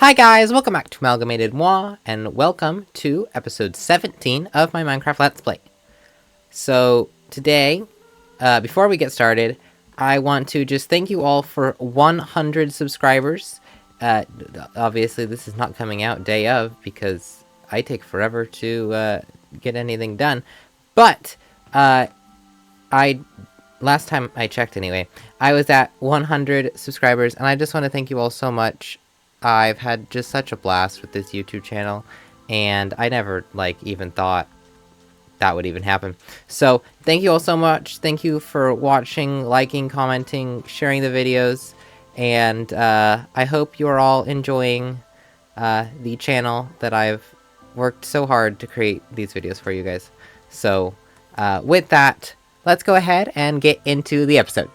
Hi guys, welcome back to Amalgamated Moi, and welcome to episode 17 of my Minecraft Let's Play. So, today, before we get started, I want to just thank you all for 100 subscribers. Obviously, this is not coming out day of, because I take forever to get anything done. But, last time I checked anyway, I was at 100 subscribers, and I just want to thank you all so much. I've had just such a blast with this YouTube channel, and I never, even thought that would even happen. So, thank you all so much. Thank you for watching, liking, commenting, sharing the videos, and I hope you're all enjoying the channel that I've worked so hard to create these videos for you guys. So, with that, let's go ahead and get into the episode.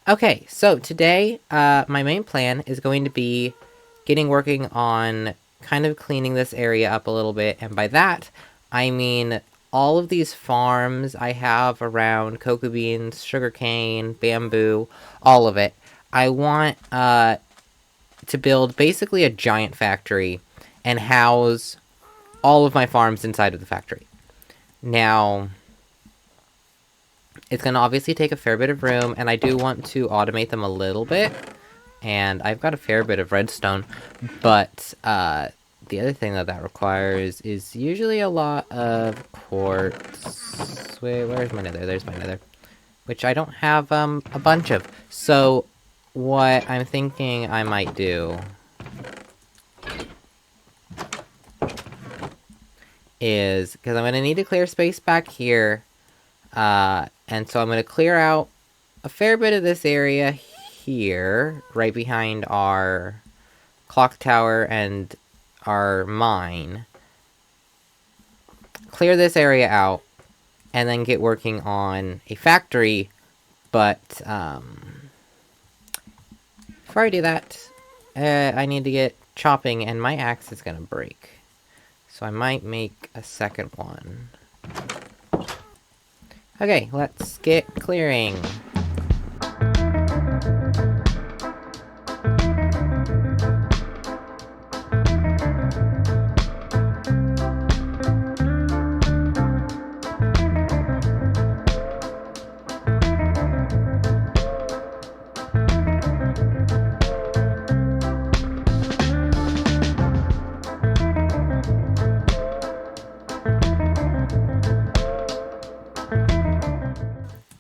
Okay, so today, my main plan is going to be working on kind of cleaning this area up a little bit, and by that, I mean all of these farms I have around cocoa beans, sugarcane, bamboo, all of it. I want, to build basically a giant factory and house all of my farms inside of the factory. Now, it's going to obviously take a fair bit of room, and I do want to automate them a little bit. And I've got a fair bit of redstone, but the other thing that requires is usually a lot of quartz. Wait, where's my nether? There's my nether. Which I don't have a bunch of. So, what I'm thinking I might do is, because I'm going to need to clear space back here, and so I'm going to clear out a fair bit of this area here, right behind our clock tower and our mine. Clear this area out, and then get working on a factory, but, before I do that, I need to get chopping, and my axe is gonna break. So I might make a second one. Okay, let's get clearing.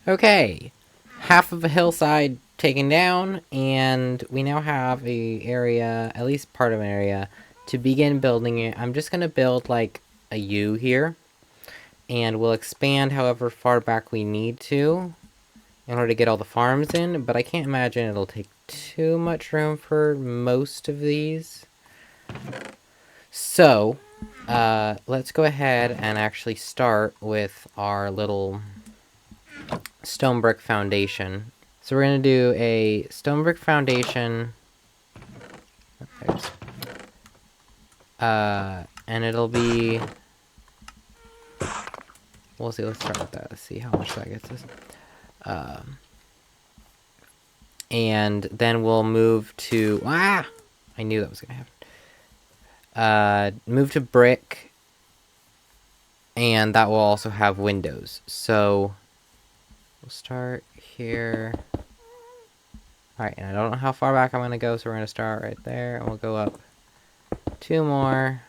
Okay, half of a hillside taken down, and we now have a area, at least part of an area, to begin building it. I'm just going to build like a U here, and we'll expand however far back we need to in order to get all the farms in, but I can't imagine it'll take too much room for most of these. So, let's go ahead and actually start with our little stone brick foundation. So we're going to do a stone brick foundation. And it'll be... We'll see, let's start with that. Let's see how much that gets us. And then we'll move to... I knew that was going to happen. Move to brick. And that will also have windows. So... we'll start here. Alright, and I don't know how far back I'm going to go, so we're going to start right there, and we'll go up 2 more.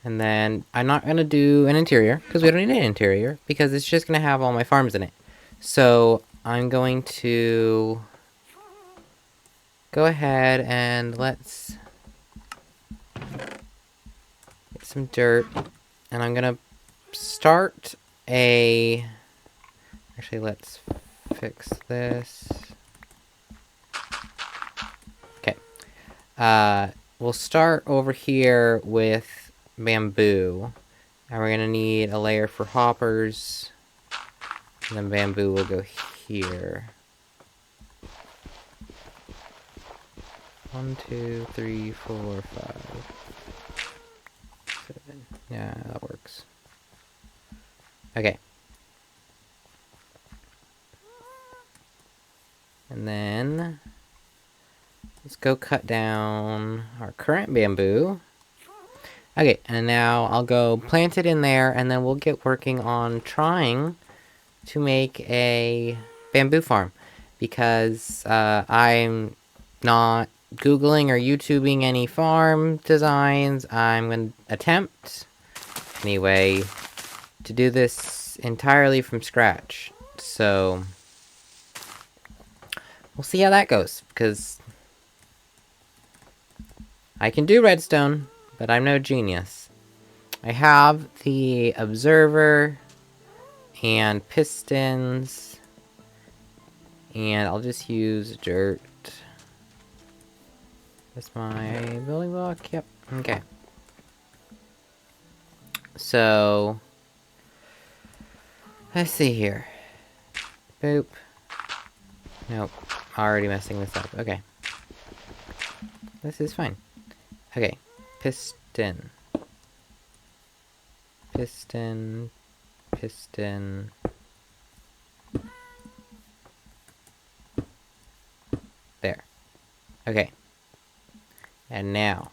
And then I'm not going to do an interior, because we don't need an interior, because it's just going to have all my farms in it. So I'm going to go ahead and let's get some dirt, and I'm going to start a... Actually, let's fix this. Okay. We'll start over here with bamboo. And we're going to need a layer for hoppers. And then bamboo will go here. 1, 2, 3, 4, 5, 7. Yeah, that works. Okay. And then let's go cut down our current bamboo. Okay, and now I'll go plant it in there, and then we'll get working on trying to make a bamboo farm. Because I'm not Googling or YouTubing any farm designs. I'm going to attempt, anyway, to do this entirely from scratch. So we'll see how that goes, because I can do redstone, but I'm no genius. I have the observer and pistons, and I'll just use dirt as my building block. Yep, okay. So, let's see here. Boop. Nope, already messing this up. Okay. This is fine. Okay, piston. Piston. Piston. There. Okay. And now.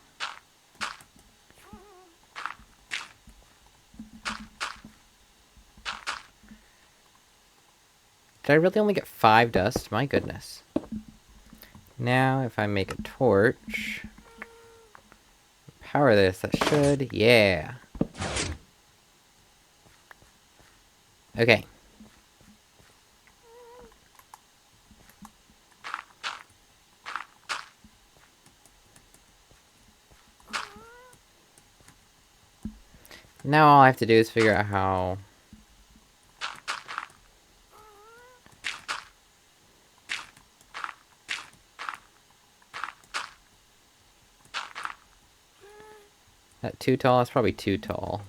Did I really only get 5 dust? My goodness. Now, if I make a torch... Power this, that should... Yeah. Okay. Now all I have to do is figure out how... That too tall? That's probably too tall.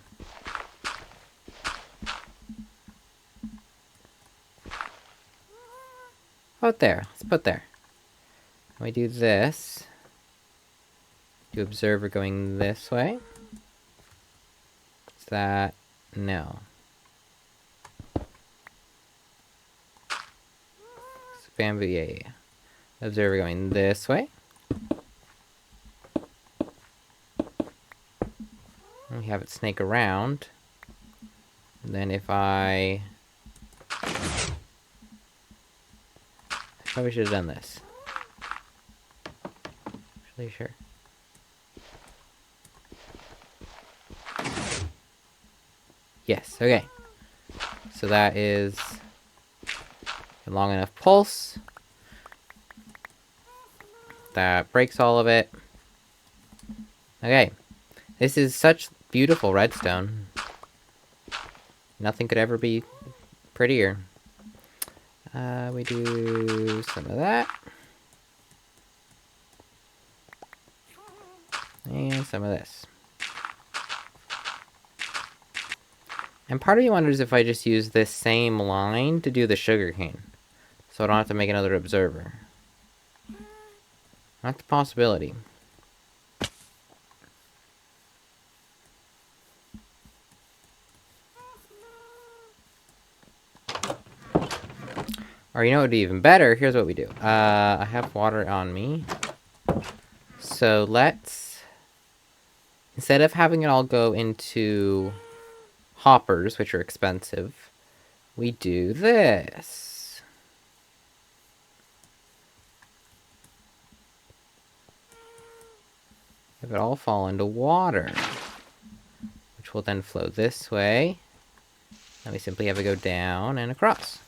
Put there. Let's put there. We do this. Do observer going this way. Is that... No. It's bamboo, yeah. Observer going this way. We have it snake around. And then if I probably should have done this. Really sure. Yes, okay. So that is a long enough pulse. That breaks all of it. Okay. This is such beautiful redstone. Nothing could ever be prettier. We do some of that. And some of this. And part of me wonders if I just use this same line to do the sugarcane. So I don't have to make another observer. Not the possibility. Or you know what would be even better? Here's what we do. I have water on me. So let's... Instead of having it all go into hoppers, which are expensive, we do this. Have it all fall into water, which will then flow this way. And we simply have it go down and across.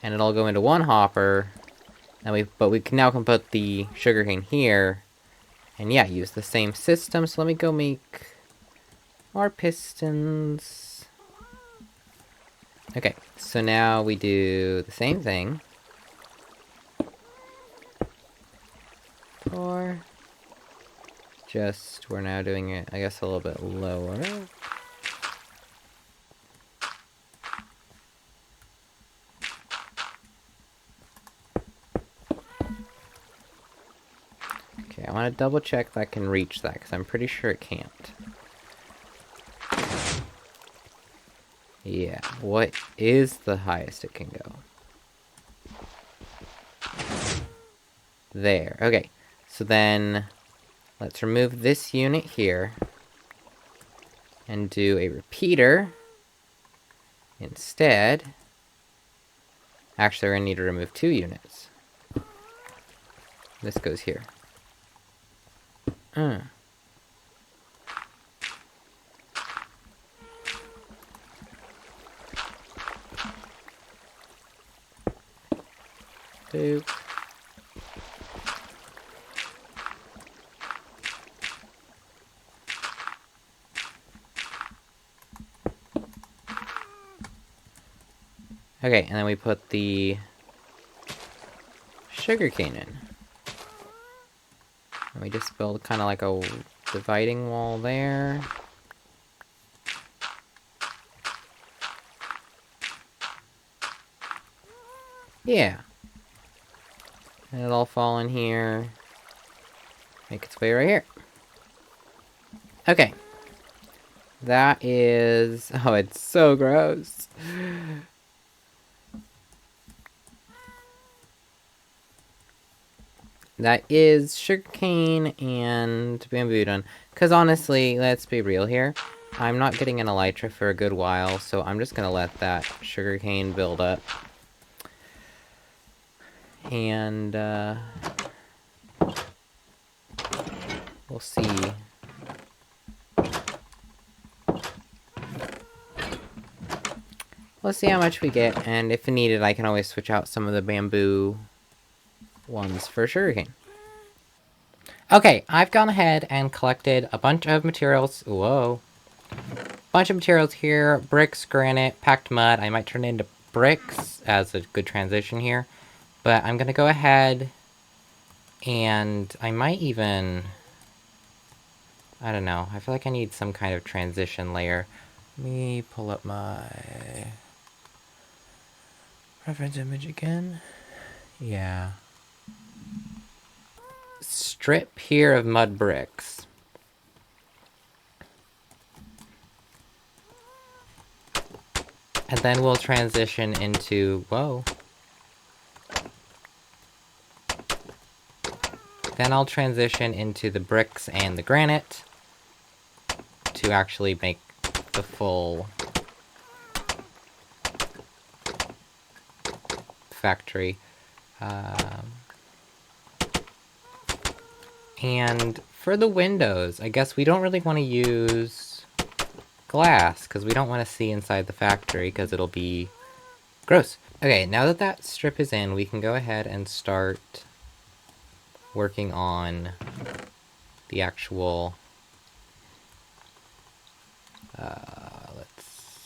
And it'll go into one hopper, and but we can now put the sugarcane here, and yeah, use the same system. So let me go make more pistons. Okay, so now we do the same thing. Or just, we're now doing it, I guess, a little bit lower. Okay, I want want to double check that I can reach that, because I'm pretty sure it can't. Yeah, what is the highest it can go? There, okay. So then, let's remove this unit here, and do a repeater instead. Actually, we're going to need to remove 2 units. This goes here. Boop. Okay, and then we put the sugarcane in. And we just build kind of like a dividing wall there. Yeah. And it'll all fall in here. Make its way right here. Okay. That is... Oh, it's so gross. That is sugarcane and bamboo done. Because honestly, let's be real here. I'm not getting an elytra for a good while, so I'm just going to let that sugarcane build up. And, we'll see. Let's see how much we get, and if needed, I can always switch out some of the bamboo ones for sugarcane. Okay, I've gone ahead and collected a bunch of materials. Whoa. Bunch of materials here. Bricks, granite, packed mud. I might turn it into bricks as a good transition here. But I'm going to go ahead and I might even... I don't know. I feel like I need some kind of transition layer. Let me pull up my reference image again. Yeah. Strip here of mud bricks. And then we'll transition into... Whoa. Then I'll transition into the bricks and the granite to actually make the full factory. And for the windows, I guess we don't really want to use glass because we don't want to see inside the factory because it'll be gross. Okay, now that that strip is in, we can go ahead and start working on the actual... let's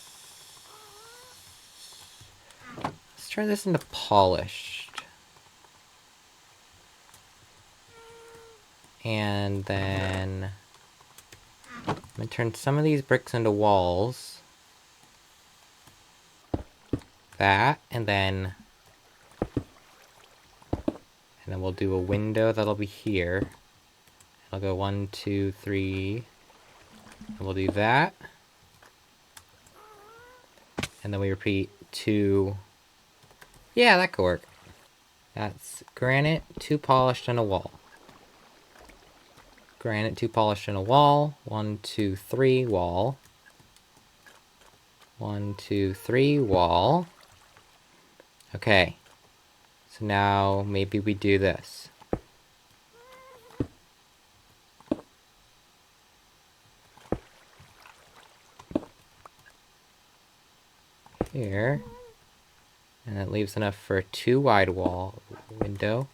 turn this into polished. And then I'm gonna turn some of these bricks into walls. That, and then we'll do a window that'll be here. I'll go 1, 2, 3. And we'll do that. And then we repeat 2. Yeah, that could work. That's granite, 2 polished, and a wall. Granite, 2 polished, and a wall. 1, 2, 3, wall. 1, 2, 3, wall. Okay. So now maybe we do this. Here. And that leaves enough for a 2 wide wall window.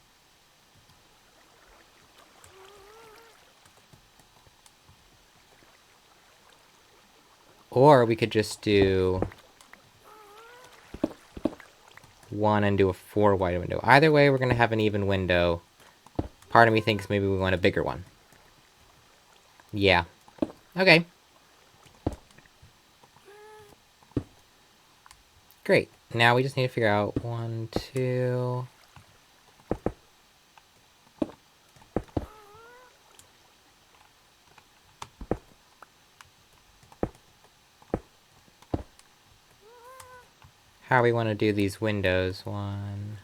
Or we could just do 1 and do a 4 wide window. Either way, we're going to have an even window. Part of me thinks maybe we want a bigger one. Yeah. Okay. Great. Now we just need to figure out 1, 2... how we want to do these windows. One.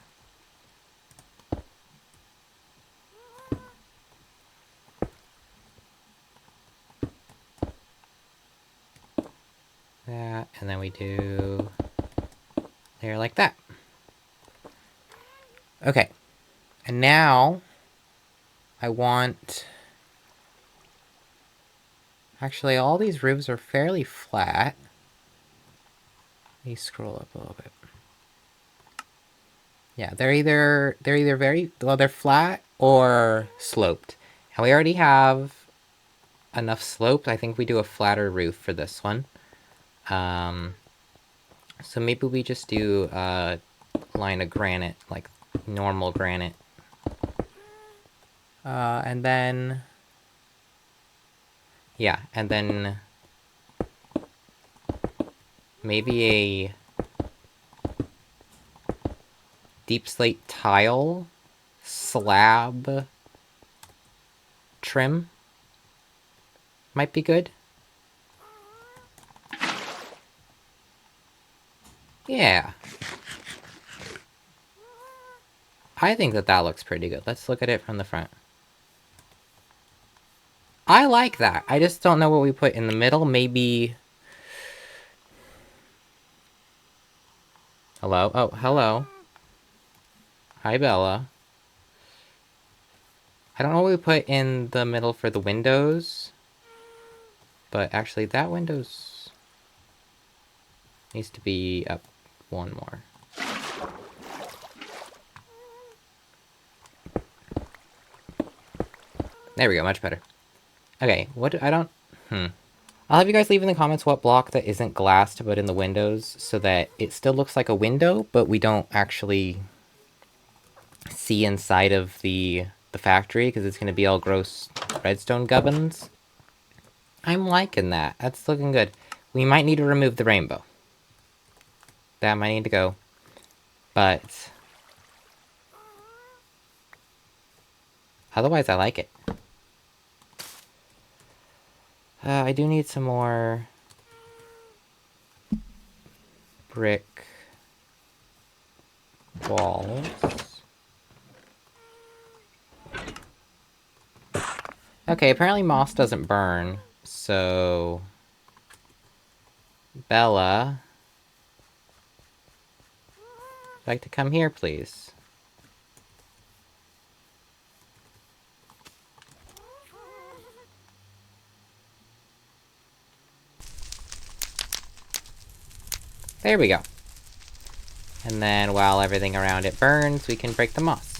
That, and then we do layer like that. Okay, and now I want... Actually, all these roofs are fairly flat. Let me scroll up a little bit. Yeah, they're either very... Well, they're flat or sloped. And we already have enough sloped. I think we do a flatter roof for this one. So maybe we just do a line of granite, like normal granite. And then... Yeah, and then... Maybe a deep slate tile slab trim might be good. Yeah. I think that that looks pretty good. Let's look at it from the front. I like that. I just don't know what we put in the middle. Maybe... Hello? Oh, hello. Hi, Bella. I don't know what we put in the middle for the windows. But actually, that window's... needs to be up one more. There we go, much better. Okay, what... I don't... I'll have you guys leave in the comments what block that isn't glass to put in the windows so that it still looks like a window, but we don't actually see inside of the factory because it's going to be all gross redstone gubbins. I'm liking that. That's looking good. We might need to remove the rainbow. That might need to go. But... otherwise, I like it. I do need some more... brick... walls. Okay, apparently moss doesn't burn, so... Bella... would you like to come here, please? There we go. And then while everything around it burns, we can break the moss.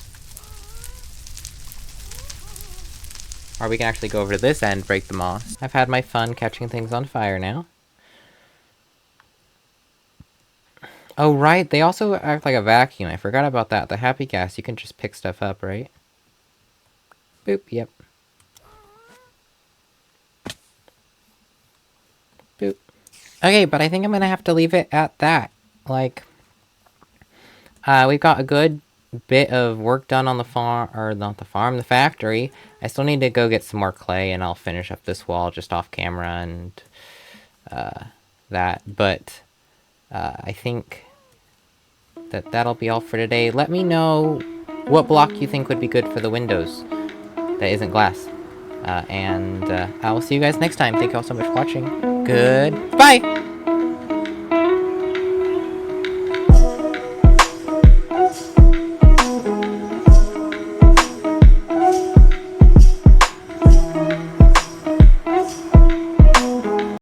Or we can actually go over to this end, break the moss. I've had my fun catching things on fire now. Oh, right, they also act like a vacuum. I forgot about that. The happy gas, you can just pick stuff up, right? Boop, yep. Boop. Okay, but I think I'm gonna have to leave it at that. Like, we've got a good bit of work done on the farm, or not the farm, the factory. I still need to go get some more clay, and I'll finish up this wall just off camera and, that. But, I think that that'll be all for today. Let me know what block you think would be good for the windows that isn't glass. I will see you guys next time. Thank you all so much for watching. Goodbye!